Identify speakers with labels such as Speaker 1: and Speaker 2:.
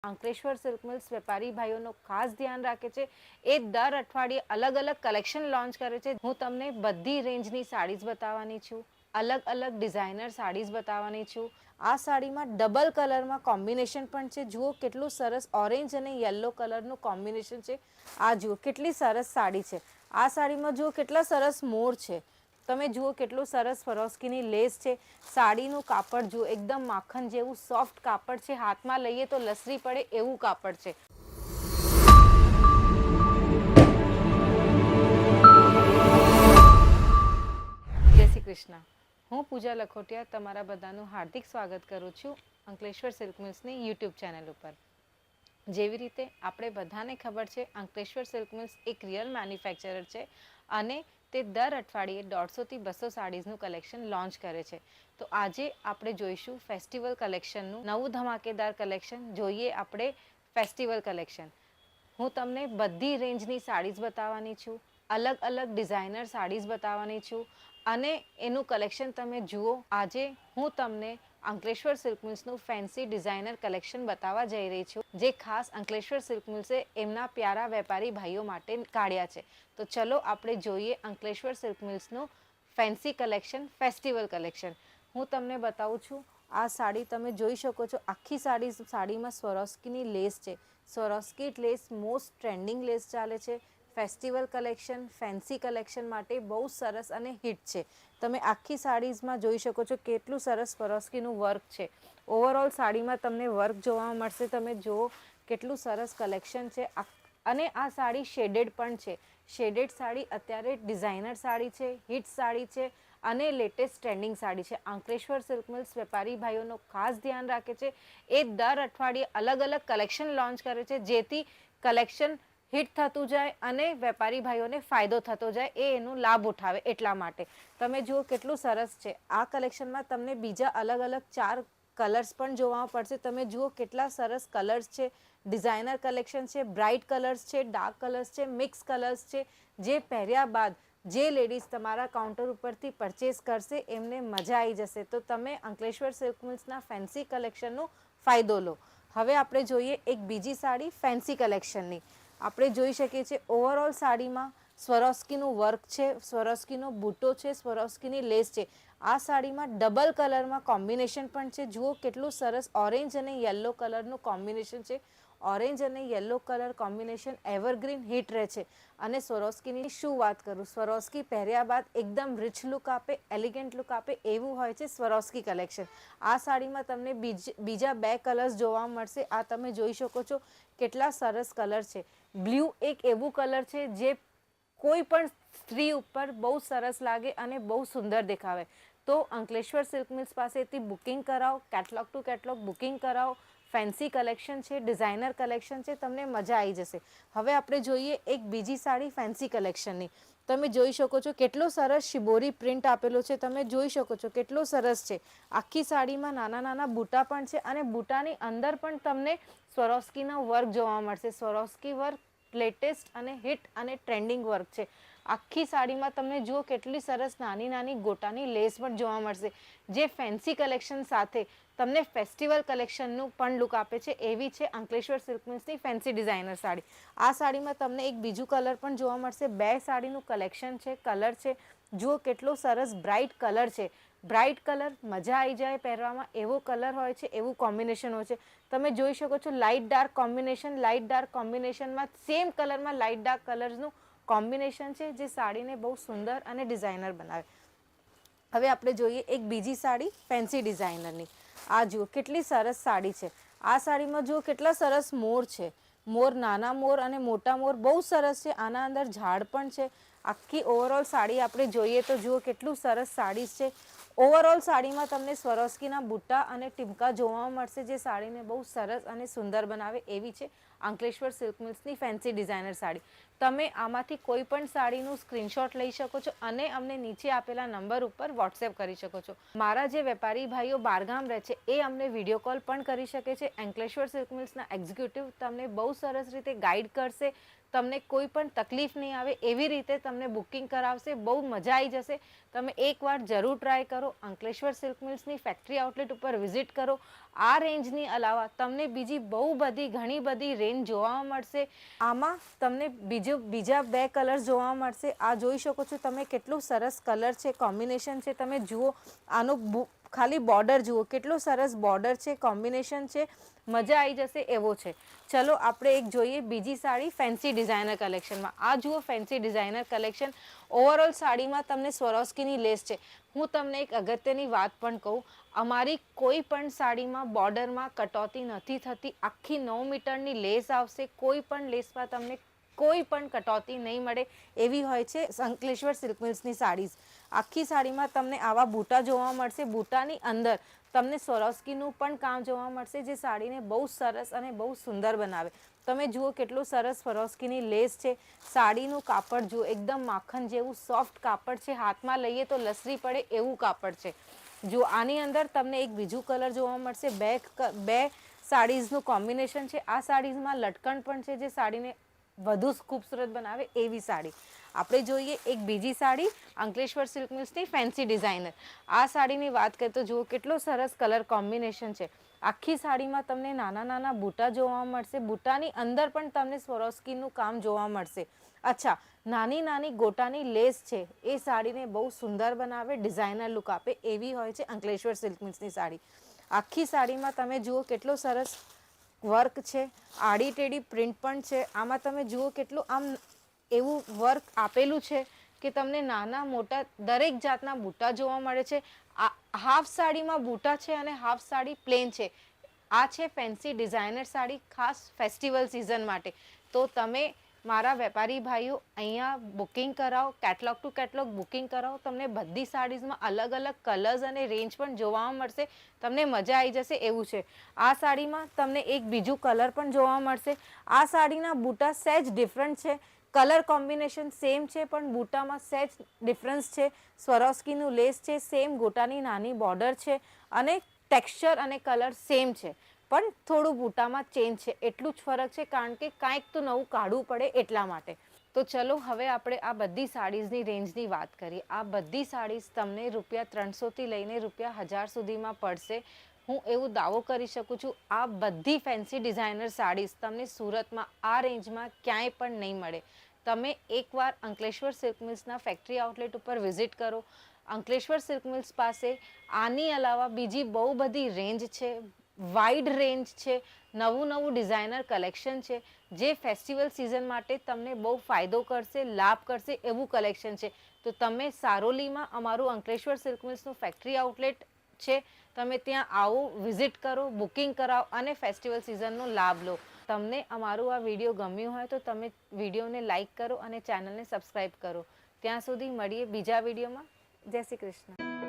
Speaker 1: Ankleshwar silk mills વેપારી ભાઈઓનો ખાસ ધ્યાન રાખે છે. એ દર અઠવાડિયે અલગ અલગ કલેક્શન લોન્ચ કરે છે. હું તમને બધી રેન્જની સાડીઝ બતાવવાની છું, અલગ અલગ ડિઝાઇનર સાડીઝ બતાવવાની છું. આ સાડીમાં ડબલ કલરમાં કોમ્બિનેશન પણ છે. જુઓ કેટલું સરસ ઓરેન્જ અને યલો કલરનું કોમ્બિનેશન છે. આ જુઓ કેટલી સરસ સાડી છે. આ સાડીમાં જુઓ કેટલા સરસ મોર છે. તમે જુઓ કેટલું સરસ ફરોસ્કીની લેસ છે. સાડીનું કાપડ જુઓ એકદમ માખણ જેવું સોફ્ટ કાપડ છે. હાથમાં લઈએ તો લસરી પડે એવું કાપડ છે. જય શ્રી કૃષ્ણ. હું પૂજા લખોટિયા તમારા બધાનું હાર્દિક સ્વાગત કરું છું અંકલેશ્વર સિલ્ક મિલ્સની યુટ્યુબ ચેનલ ઉપર. જેવી રીતે આપણે બધાને ખબર છે, અંકલેશ્વર સિલ્ક મિલ્સ એક રિયલ મેન્યુફેક્ચરર છે અને તે દર અઠવાડિયે 150 થી 200 સાડીઝનું કલેક્શન લોન્ચ કરે છે. તો આજે આપણે જોઈશું ફેસ્ટિવલ કલેક્શનનું નવું ધમાકેદાર કલેક્શન. જોઈએ આપણે ફેસ્ટિવલ કલેક્શન. હું તમને બધી રેન્જની સાડીઝ બતાવવાની છું, અલગ અલગ ડિઝાઇનર સાડીઝ બતાવવાની છું અને એનું કલેક્શન તમે જુઓ. આજે હું તમને અંકલેશ્વર સિલ્ક મિલ્સનું ફેન્સી ડિઝાઇનર કલેક્શન બતાવવા જઈ રહી છું, જે ખાસ અંકલેશ્વર સિલ્ક મિલ્સે એમના પ્યારા વેપારી ભાઈઓ માટે કાઢ્યા છે. તો ચલો આપણે જોઈએ અંકલેશ્વર સિલ્ક મિલ્સનું ફેન્સી કલેક્શન, ફેસ્ટિવલ કલેક્શન. હું તમને બતાવું છું. આ સાડી તમે જોઈ શકો છો. આખી સાડીમાં સ્વરોસ્કીની લેસ છે. સ્વરોસ્કી લેસ મોસ્ટ ટ્રેન્ડિંગ લેસ ચાલે છે. ફેસ્ટિવલ કલેક્શન, ફેન્સી કલેક્શન માટે બહુ સરસ અને હિટ છે. તમે આખી સાડીઝમાં જોઈ શકો છો કેટલું સરસ સ્વરોસ્કીનું વર્ક છે. ઓવરઓલ સાડીમાં તમને વર્ક જોવા મળશે. તમે જુઓ કેટલું સરસ કલેક્શન છે અને આ સાડી શેડેડ પણ છે. શેડેડ સાડી અત્યારે ડિઝાઇનર સાડી છે, હિટ સાડી છે અને લેટેસ્ટ ટ્રેન્ડિંગ સાડી છે. અંકલેશ્વર સિલ્ક મિલ્સ વેપારી ભાઈઓનો ખાસ ધ્યાન રાખે છે. એ દર અઠવાડિયે અલગ અલગ કલેક્શન લોન્ચ કરે છે, જેથી કલેક્શન હિટ થતું જાય અને વેપારી ભાઈઓને ફાયદો થતો જાય, એ એનું લાભ ઉઠાવે એટલા માટે. તમે જુઓ કેટલું સરસ છે. આ કલેક્શનમાં તમને બીજા અલગ અલગ 4 કલર્સ પણ જોવા પડશે. તમે જુઓ કેટલા સરસ કલર્સ છે. ડિઝાઇનર કલેક્શન છે, બ્રાઇટ કલર્સ છે, ડાર્ક કલર્સ છે, મિક્સ કલર્સ છે, જે પહેર્યા બાદ જે લેડીઝ તમારા કાઉન્ટર ઉપરથી પરચેસ કરશે એમને મજા આવી જશે. તો તમે અંકલેશ્વર સિલ્ક મિલ્સના ફેન્સી કલેક્શનનો ફાયદો લો. હવે આપણે જોઈએ એક બીજી સાડી ફેન્સી કલેક્શનની. આપણે જોઈ શકીએ છીએ ઓવરઓલ સાડીમાં સ્વરોસ્કીનું વર્ક છે, સ્વરોસ્કીનો બૂટો છે, સ્વરોસ્કીની લેસ છે. આ સાડીમાં ડબલ કલરમાં કોમ્બિનેશન પણ છે. જુઓ કેટલું સરસ ઓરેન્જ અને યલો કલરનું કોમ્બિનેશન છે. ઓરેન્જ અને yellow colour combination evergreen hit રહે છે. અને સ્વરોસ્કીની શું વાત કરું, સ્વરોસ્કી પહેર્યા બાદ એકદમ રિચ લુક આપે, એલિગન્ટ લુક આપે એવું હોય છે સ્વરોસ્કી કલેક્શન. આ સાડીમાં તમને બીજા 2 કલર્સ જોવા મળશે. આ તમે જોઈ શકો છો કેટલા સરસ કલર છે. બ્લુ એક એવું કલર છે જે કોઈ પણ સ્ત્રી ઉપર બહુ સરસ લાગે અને બહુ સુંદર દેખાવે. તો અંકલેશ્વર સિલ્ક મિલ્સ પાસેથી બુકિંગ કરાવો, કેટલોગ ટુ કેટલોગ બુકિંગ કરાવો. ફેન્સી કલેક્શન છે, ડિઝાઇનર કલેક્શન છે, તમને મજા આવી જશે. હવે આપણે જોઈએ એક બીજી સાડી ફેન્સી કલેક્શનની. તમે જોઈ શકો છો કેટલો સરસ શિબોરી પ્રિન્ટ આપેલો છે. તમે જોઈ શકો છો કેટલો સરસ છે. આખી સાડીમાં નાના નાના બૂટા પણ છે અને બૂટાની અંદર પણ તમને સ્વરોસ્કીનો વર્ક જોવા મળશે. સ્વરોસ્કી વર્ક લેટેસ્ટ અને હિટ અને ટ્રેન્ડિંગ વર્ક છે. આખી સાડીમાં તમને જુઓ કેટલી સરસ નાની નાની ગોટાની લેસ પણ જોવા મળશે, જે ફેન્સી કલેક્શન સાથે તમને ફેસ્ટિવલ કલેક્શનનું પણ લુક આપે છે. એવી છે અંકલેશ્વર સિલ્ક મિલ્સની ફેન્સી ડિઝાઇનર સાડી. આ સાડીમાં તમને એક બીજું કલર પણ જોવા મળશે. 2 સાડીનું કલેક્શન છે, કલર છે. જુઓ કેટલો સરસ બ્રાઇટ કલર છે. બ્રાઇટ કલર મજા આવી જાય પહેરવામાં, એવો કલર હોય છે, એવું કોમ્બિનેશન હોય છે. તમે જોઈ શકો છો light dark combination, light dark કોમ્બિનેશનમાં સેમ કલરમાં લાઇટ ડાર્ક કલર્સનું કોમ્બિનેશન છે, જે સાડીને બહુ સુંદર અને ડિઝાઇનર બનાવે. હવે આપણે જોઈએ એક બીજી સાડી ફેન્સી ડિઝાઇનરની. આ જુઓ કેટલી સરસ સાડી છે. આ સાડીમાં જુઓ કેટલા સરસ મોર છે. મોર, નાના મોર અને મોટા મોર બહુ સરસ છે. આના અંદર ઝાડ પણ છે. આખી ઓવરઓલ સાડી આપણે જોઈએ તો જુઓ કેટલું સરસ સાડી છે. ઓવરઓલ સાડીમાં તમને સ્વરોસ્કીના બુટ્ટા અને ટીમકા જોવા મળશે, જે સાડીને બહુ સરસ અને સુંદર બનાવે એવી છે અંકલેશ્વર સિલ્ક મિલ્સની ફેન્સી ડિઝાઇનર સાડી. તમે આમાંથી કોઈ પણ સાડીનું સ્ક્રીનશોટ લઈ શકો છો અને અમને નીચે આપેલા નંબર ઉપર વોટ્સએપ કરી શકો છો. મારા જે વેપારી ભાઈઓ બહારગામ રહે છે એ અમને વિડીયો કોલ પણ કરી શકે છે. અંકલેશ્વર સિલ્ક મિલ્સના એક્ઝિક્યુટિવ તમને બહુ સરસ રીતે ગાઈડ કરશે. તમને કોઈ પણ તકલીફ નહીં આવે એવી રીતે તમને બુકિંગ કરાવશે. બહુ મજા આવી જશે. તમે એકવાર જરૂર ટ્રાય કરો. અંકલેશ્વર સિલ્ક મિલ્સની ફેક્ટરી આઉટલેટ ઉપર વિઝિટ કરો. આ રેન્જની અલાવા તમને બીજી બહુ બધી ઘણી બધી રેન્જ જોવા મળશે. આમાં તમને બીજા 2 કલર જોવા મળશે. આ જોઈ શકો છો તમે કેટલું સરસ કલર છે, કોમ્બિનેશન છે. તમે જુઓ આનો ખાલી બોર્ડર જુઓ, કેટલો સરસ બોર્ડર છે, કોમ્બિનેશન છે, મજા આવી જશે એવો છે. ચલો આપણે એક જોઈએ બીજી સાડી ફેન્સી ડિઝાઇનર કલેક્શનમાં. આ જુઓ ફેન્સી ડિઝાઇનર કલેક્શન. ઓવરઓલ સાડીમાં તમને સ્વરોસ્કીની લેસ છે. હું તમને એક અગત્યની વાત પણ કહું, અમારી કોઈ પણ સાડીમાં બોર્ડરમાં કટોતી નથી થતી. આખી 9 મીટરની લેસ આવશે. કોઈ પણ લેસમાં તમને કોઈ પણ કટોતી નહીં મળે એવી હોય છે અંકલેશ્વર સિલ્ક મિલ્સની સાડીઝ. આખી સાડીમાં તમને આવા બૂટા જોવા મળશે. બૂટાની અંદર તમને સ્વરોસ્કીનું પણ કામ જોવા મળશે, જે સાડીને બહુ સરસ અને બહુ સુંદર બનાવે. તમે જુઓ કેટલું સરસ સ્વરોસ્કીની લેસ છે. સાડીનું કાપડ જુઓ, એકદમ માખણ જેવું સોફ્ટ કાપડ છે. હાથમાં લઈએ તો લસરી પડે એવું કાપડ છે. જો આની અંદર તમને એક બીજું કલર જોવા મળશે. બે સાડીઝનું કોમ્બિનેશન છે. આ સાડીઝમાં લટકણ પણ છે, જે સાડીને વધુ ખૂબસૂરત બનાવે એવી સાડી. આપણે જોઈએ એક બીજી સાડી અંકલેશ્વર સિલ્ક મિલ્સની ફેન્સી ડિઝાઇનર. આ સાડીની વાત કરીએ તો જુઓ કેટલો સરસ કલર કોમ્બિનેશન છે. આખી સાડીમાં તમને નાના નાના બૂટા જોવા મળશે. બૂટાની અંદર પણ તમને સ્વરોસ્કીનું કામ જોવા મળશે. અચ્છા, નાની નાની ગોટાની લેસ છે, એ સાડીને બહુ સુંદર બનાવે, ડિઝાઇનર લુક આપે એવી હોય છે અંકલેશ્વર સિલ્ક મિલ્સની સાડી. આખી સાડીમાં તમે જુઓ કેટલો સરસ વર્ક છે, આડી ટેડી પ્રિન્ટ પણ છે. આમાં તમે જુઓ કેટલું આમ એવું વર્ક આપેલું છે કે તમને નાના મોટા દરેક જાતના બૂટા જોવા મળે છે. હાફ સાડીમાં બૂટા છે અને હાફ સાડી પ્લેન છે. આ છે ફેન્સી ડિઝાઇનર સાડી ખાસ ફેસ્ટિવલ સિઝન માટે. તો તમે મારા વેપારી ભાઈઓ અહીંયા બુકિંગ કરાવો, કેટલોગ ટુ કેટલોગ બુકિંગ કરાવો. તમને બધી સાડીઝમાં અલગ અલગ કલર્સ અને રેન્જ પણ જોવા મળશે. તમને મજા આવી જશે એવું છે. આ સાડીમાં તમને એક બીજું કલર પણ જોવા મળશે. આ સાડીના બૂટા સહેજ ડિફરન્ટ છે. કલર કોમ્બિનેશન સેમ છે પણ બૂટામાં સહેજ ડિફરન્સ છે. સ્વરોસ્કીનું લેસ છે, સેમ ગોટાની નાની બોર્ડર છે અને ટેક્સચર અને કલર સેમ છે, પણ થોડું બૂટામાં ચેન્જ છે. એટલું જ ફરક છે, કારણ કે કાંઈક તો નવું કાઢવું પડે એટલા માટે. તો ચલો હવે આપણે આ બધી સાડીઝની રેન્જની વાત કરીએ. આ બધી સાડીઝ તમને ₹300થી લઈને ₹1000 સુધીમાં પડશે. હું એવું દાવો કરી શકું છું, આ બધી ફેન્સી ડિઝાઇનર સાડીઝ તમને સુરતમાં આ રેન્જમાં ક્યાંય પણ નહીં મળે. તમે એકવાર અંકલેશ્વર સિલ્ક મિલ્સના ફેક્ટરી આઉટલેટ ઉપર વિઝિટ કરો. અંકલેશ્વર સિલ્ક મિલ્સ પાસે આની અલાવા બીજી બહુ બધી રેન્જ છે, વાઇડ રેન્જ છે, નવું ડિઝાઇનર કલેક્શન છે, જે ફેસ્ટિવલ સિઝન માટે તમને બહુ ફાયદો કરશે, લાભ કરશે એવું કલેક્શન છે. તો તમે સારોલીમાં અમારું અંકલેશ્વર સિલ્ક મિલ્સનું ફેક્ટરી આઉટલેટ છે, તમે ત્યાં આવો, વિઝિટ કરો, બુકિંગ કરાવો અને ફેસ્ટિવલ સિઝનનો લાભ લો. તમને અમારું આ વિડીયો ગમ્યું હોય તો તમે વિડીયોને લાઇક કરો અને ચેનલને સબસ્ક્રાઈબ કરો. ત્યાં સુધી મળીએ બીજા વિડીયોમાં. જય શ્રી કૃષ્ણ.